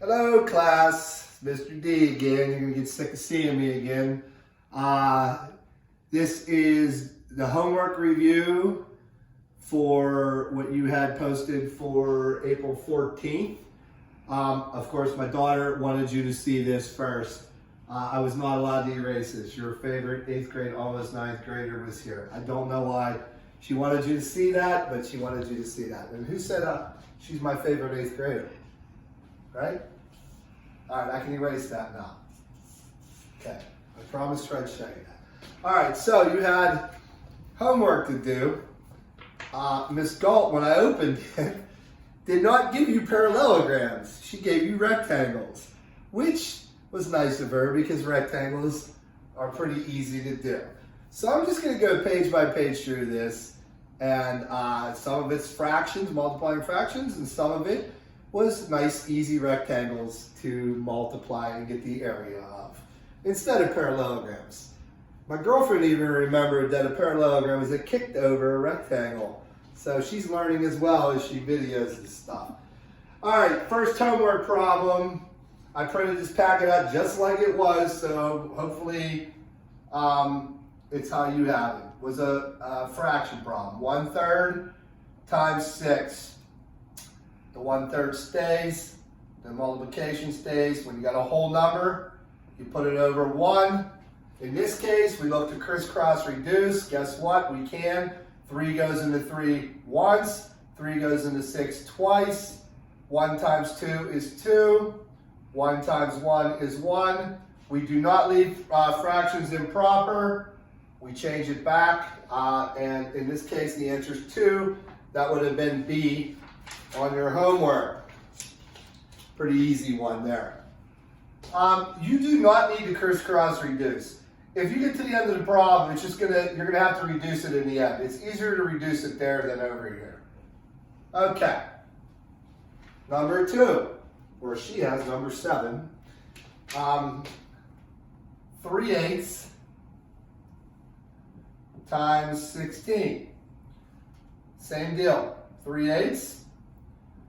Hello, class. Mr. D again. You're going to get sick of seeing me again. This is the homework review for what you had posted for April 14th. Of course, my daughter wanted you to see this first. I was not allowed to erase this. Your favorite 8th grade, almost 9th grader was here. I don't know why she wanted you to see that, but she wanted you to see that. And who said she's my favorite 8th grader? Right? All right, I can erase that now. Okay, I promise to try to show you that. All right, so you had homework to do. Miss Galt, when I opened it, did not give you parallelograms. She gave you rectangles, which was nice of her because rectangles are pretty easy to do. So I'm just going to go page by page through this, and some of it's fractions, multiplying fractions, and some of it was nice, easy rectangles to multiply and get the area of, instead of parallelograms. My girlfriend even remembered that a parallelogram is a kicked over a rectangle. So she's learning as well as she videos this stuff. All right, first homework problem. I printed this packet out just like it was, so hopefully it's how you have it. It was a fraction problem. 1/3 times 6. The 1/3 stays, the multiplication stays. When you got a whole number, you put it over 1. In this case, we look to crisscross reduce. Guess what? We can. 3 goes into 3 once. 3 goes into 6 twice. 1 times 2 is 2. 1 times 1 is 1. We do not leave fractions improper. We change it back. And in this case, the answer is 2. That would have been B on your homework. Pretty easy one there. You do not need to crisscross reduce. If you get to the end of the problem, it's just you're gonna have to reduce it in the end. It's easier to reduce it there than over here. Okay. Number 2, where she has number 7. 3/8 times 16. Same deal. 3/8.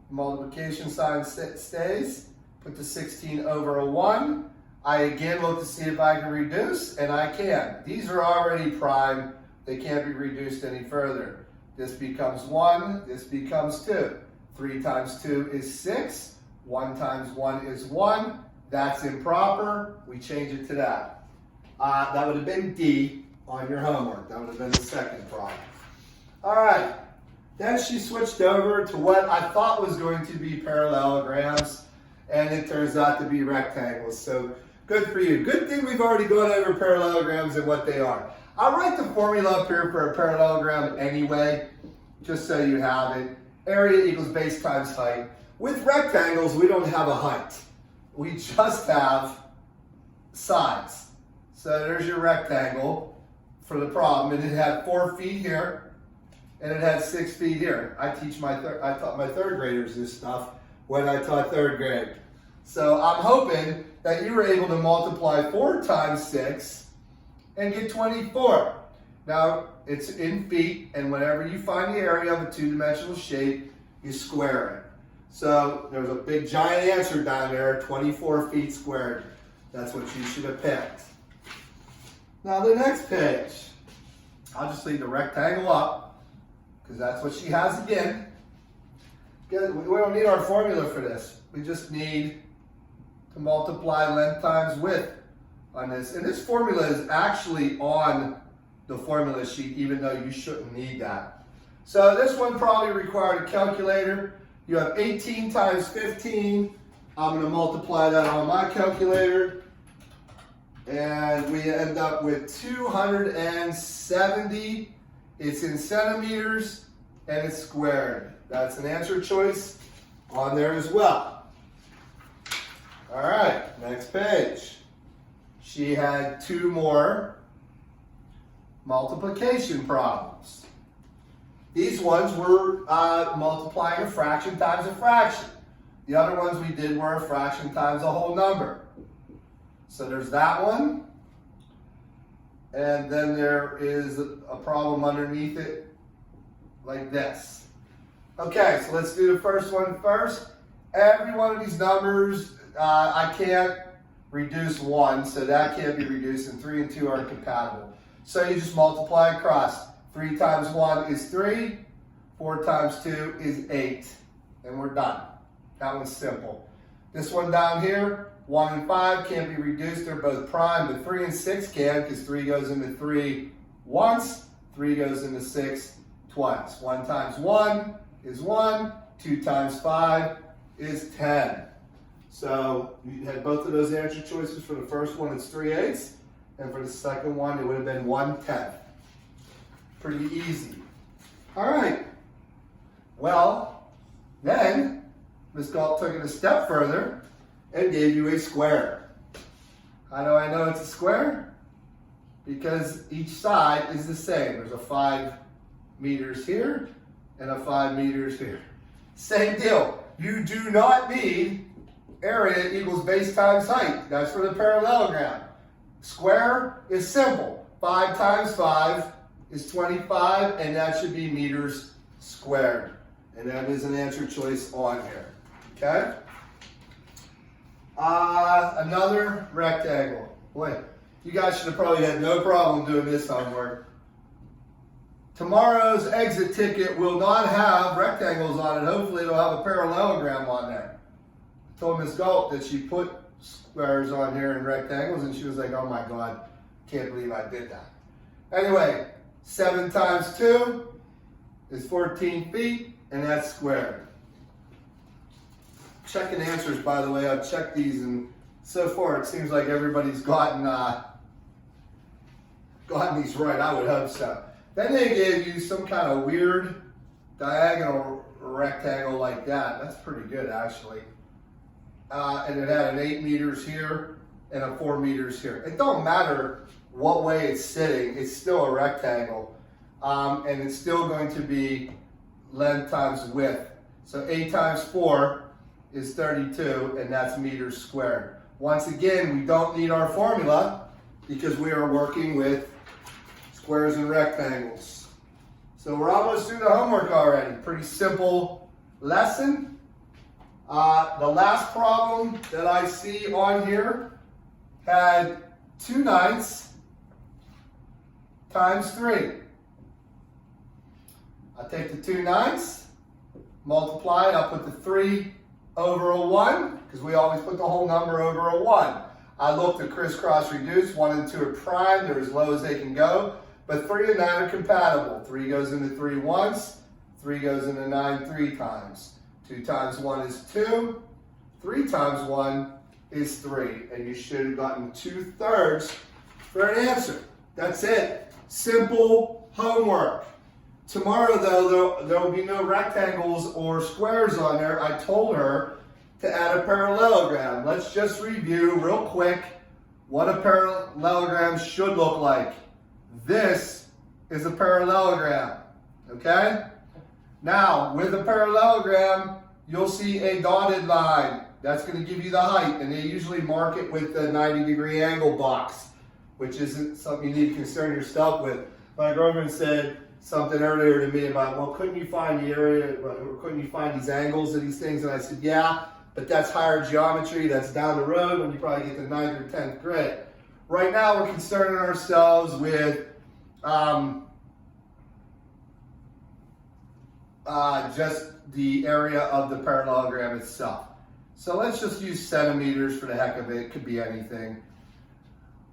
Multiplication sign stays. Put the 16 over a 1. I again look to see if I can reduce, and I can. These are already prime. They can't be reduced any further. This becomes 1. This becomes 2. 3 times 2 is 6. 1 times 1 is 1. That's improper. We change it to that. That would have been D on your homework. That would have been the second problem. All right. Then she switched over to what I thought was going to be parallelograms, and it turns out to be rectangles. So good for you. Good thing we've already gone over parallelograms and what they are. I'll write the formula up here for a parallelogram anyway, just so you have it. Area equals base times height. With rectangles, we don't have a height. We just have sides. So there's your rectangle for the problem, and it had 4 feet here. And it had 6 feet here. I taught my 3rd graders this stuff when I taught 3rd grade. So I'm hoping that you were able to multiply 4 times 6 and get 24. Now, it's in feet, and whenever you find the area of a 2-dimensional shape, you square it. So there's a big giant answer down there, 24 feet squared. That's what you should have picked. Now the next page, I'll just leave the rectangle up, because that's what she has again. We don't need our formula for this. We just need to multiply length times width on this. And this formula is actually on the formula sheet, even though you shouldn't need that. So this one probably required a calculator. You have 18 times 15. I'm going to multiply that on my calculator. And we end up with 270. It's in centimeters, and it's squared. That's an answer choice on there as well. All right, next page. She had 2 more multiplication problems. These ones were multiplying a fraction times a fraction. The other ones we did were a fraction times a whole number. So there's that one. And then there is a problem underneath it like this. Okay, so let's do the first one first. every one of these numbers, I can't reduce 1, so that can't be reduced, and 3 and 2 aren't compatible. So you just multiply across. 3 times 1 is 3, 4 times 2 is 8, and we're done. That one's simple. This one down here, 1 and 5 can't be reduced, they're both prime, but 3 and 6 can, because 3 goes into 3 once, 3 goes into 6 twice. 1 times 1 is 1, 2 times 5 is 10. So you had both of those answer choices. For the first one, it's 3/8, and for the second one, it would have been 1/10. Pretty easy. All right. Well, then Ms. Galt took it a step further and gave you a square. How do I know it's a square? Because each side is the same. There's a 5 meters here and a 5 meters here. Same deal. You do not need area equals base times height. That's for the parallelogram. Square is simple. 5 times 5 is 25, and that should be meters squared. And that is an answer choice on here. Okay? Another rectangle. Boy, you guys should have probably had no problem doing this homework. Tomorrow's exit ticket will not have rectangles on it. Hopefully it'll have a parallelogram on there. I told Ms. Galt that she put squares on here and rectangles, and she was like, oh my God, can't believe I did that. Anyway, 7 times 2 is 14 feet, and that's squared. Checking answers, by the way, I've checked these, and so far it seems like everybody's gotten these right. I would hope so. Then they gave you some kind of weird diagonal rectangle like that. That's pretty good, actually. And it had an 8 meters here and a 4 meters here. It don't matter what way it's sitting, it's still a rectangle. And it's still going to be length times width. So 8 times 4 is 32, and that's meters squared. Once again, we don't need our formula because we are working with squares and rectangles. So we're almost through the homework already. Pretty simple lesson. The last problem that I see on here had 2/9 times 3. I take the 2/9, multiply it, I'll put the 3 over a 1, because we always put the whole number over a 1. I look to crisscross reduce, 1 and 2 are prime, they're as low as they can go, but 3 and 9 are compatible. 3 goes into 3 once, 3 goes into 9 3 times. 2 times 1 is 2, 3 times 1 is 3, and you should have gotten 2/3 for an answer. That's it. Simple homework. Tomorrow, though, there will be no rectangles or squares on there. I told her to add a parallelogram. Let's just review real quick what a parallelogram should look like. This is a parallelogram, okay? Now, with a parallelogram, you'll see a dotted line. That's going to give you the height, and they usually mark it with the 90-degree angle box, which isn't something you need to concern yourself with. My girlfriend said something earlier to me about, well, couldn't you find the area, or couldn't you find these angles of these things? And I said, yeah, but that's higher geometry. That's down the road when you probably get to 9th or 10th grade. Right now, we're concerning ourselves with just the area of the parallelogram itself. So let's just use centimeters for the heck of it. It could be anything.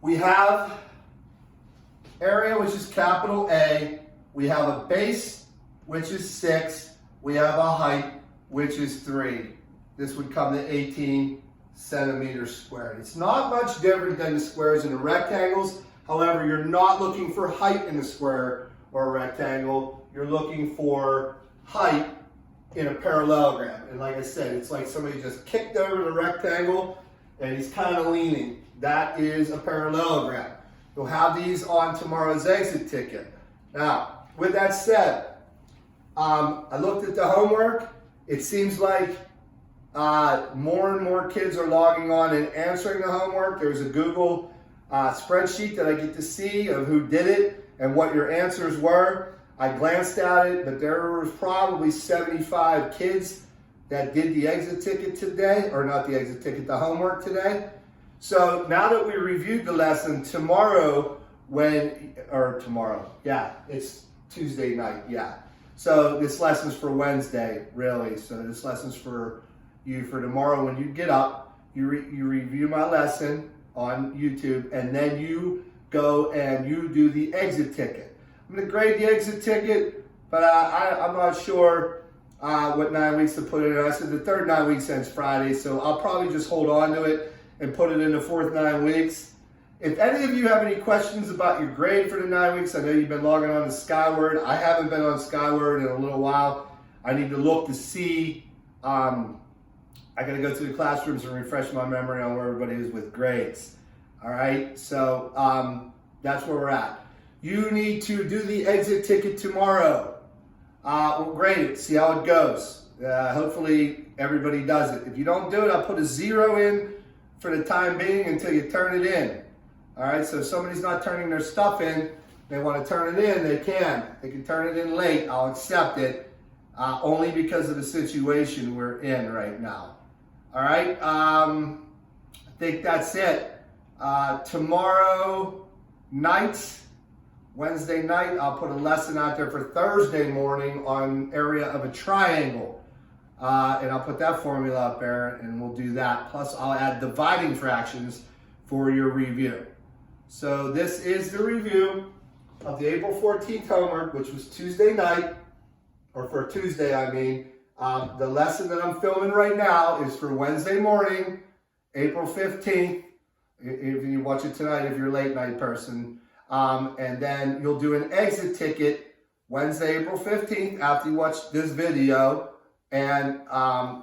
We have area, which is capital A. We have a base, which is 6. We have a height, which is 3. This would come to 18 centimeters squared. It's not much different than the squares and the rectangles. However, you're not looking for height in a square or a rectangle. You're looking for height in a parallelogram. And like I said, it's like somebody just kicked over the rectangle and he's kind of leaning. That is a parallelogram. You'll have these on tomorrow's exit ticket. Now, with that said, I looked at the homework. It seems like more and more kids are logging on and answering the homework. There's a Google spreadsheet that I get to see of who did it and what your answers were. I glanced at it, but there was probably 75 kids that did the exit ticket today, or not the exit ticket, the homework today. So now that we reviewed the lesson, tomorrow, it's Tuesday night, yeah. So this lesson's for Wednesday, really. So this lesson's for you for tomorrow. When you get up, you review my lesson on YouTube, and then you go and you do the exit ticket. I'm gonna grade the exit ticket, but I'm not sure what 9 weeks to put in. I said the third 9 weeks ends Friday, so I'll probably just hold on to it and put it in the fourth 9 weeks. If any of you have any questions about your grade for the 9 weeks, I know you've been logging on to Skyward. I haven't been on Skyward in a little while. I need to look to see. I got to go to the classrooms and refresh my memory on where everybody is with grades. All right, so that's where we're at. You need to do the exit ticket tomorrow. We'll grade it, see how it goes. Hopefully everybody does it. If you don't do it, I'll put a 0 in for the time being until you turn it in. All right, so if somebody's not turning their stuff in, they want to turn it in, they can. They can turn it in late, I'll accept it, only because of the situation we're in right now. All right, I think that's it. Tomorrow night, Wednesday night, I'll put a lesson out there for Thursday morning on area of a triangle. And I'll put that formula up there, and we'll do that. Plus, I'll add dividing fractions for your review. So this is the review of the April 14th homework, which was Tuesday night, or for Tuesday, I mean. The lesson that I'm filming right now is for Wednesday morning, April 15th. If you watch it tonight, if you're a late night person. And then you'll do an exit ticket Wednesday, April 15th after you watch this video, and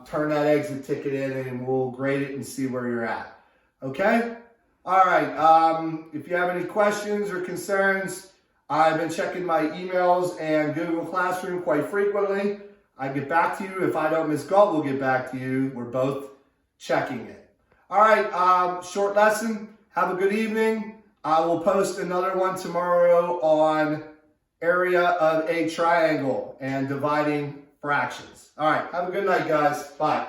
turn that exit ticket in, and we'll grade it and see where you're at. Okay? All right. If you have any questions or concerns, I've been checking my emails and Google Classroom quite frequently. I get back to you. If I don't miss golf, we'll get back to you. We're both checking it. All right. Short lesson. Have a good evening. I will post another one tomorrow on area of a triangle and dividing fractions. All right. Have a good night, guys. Bye.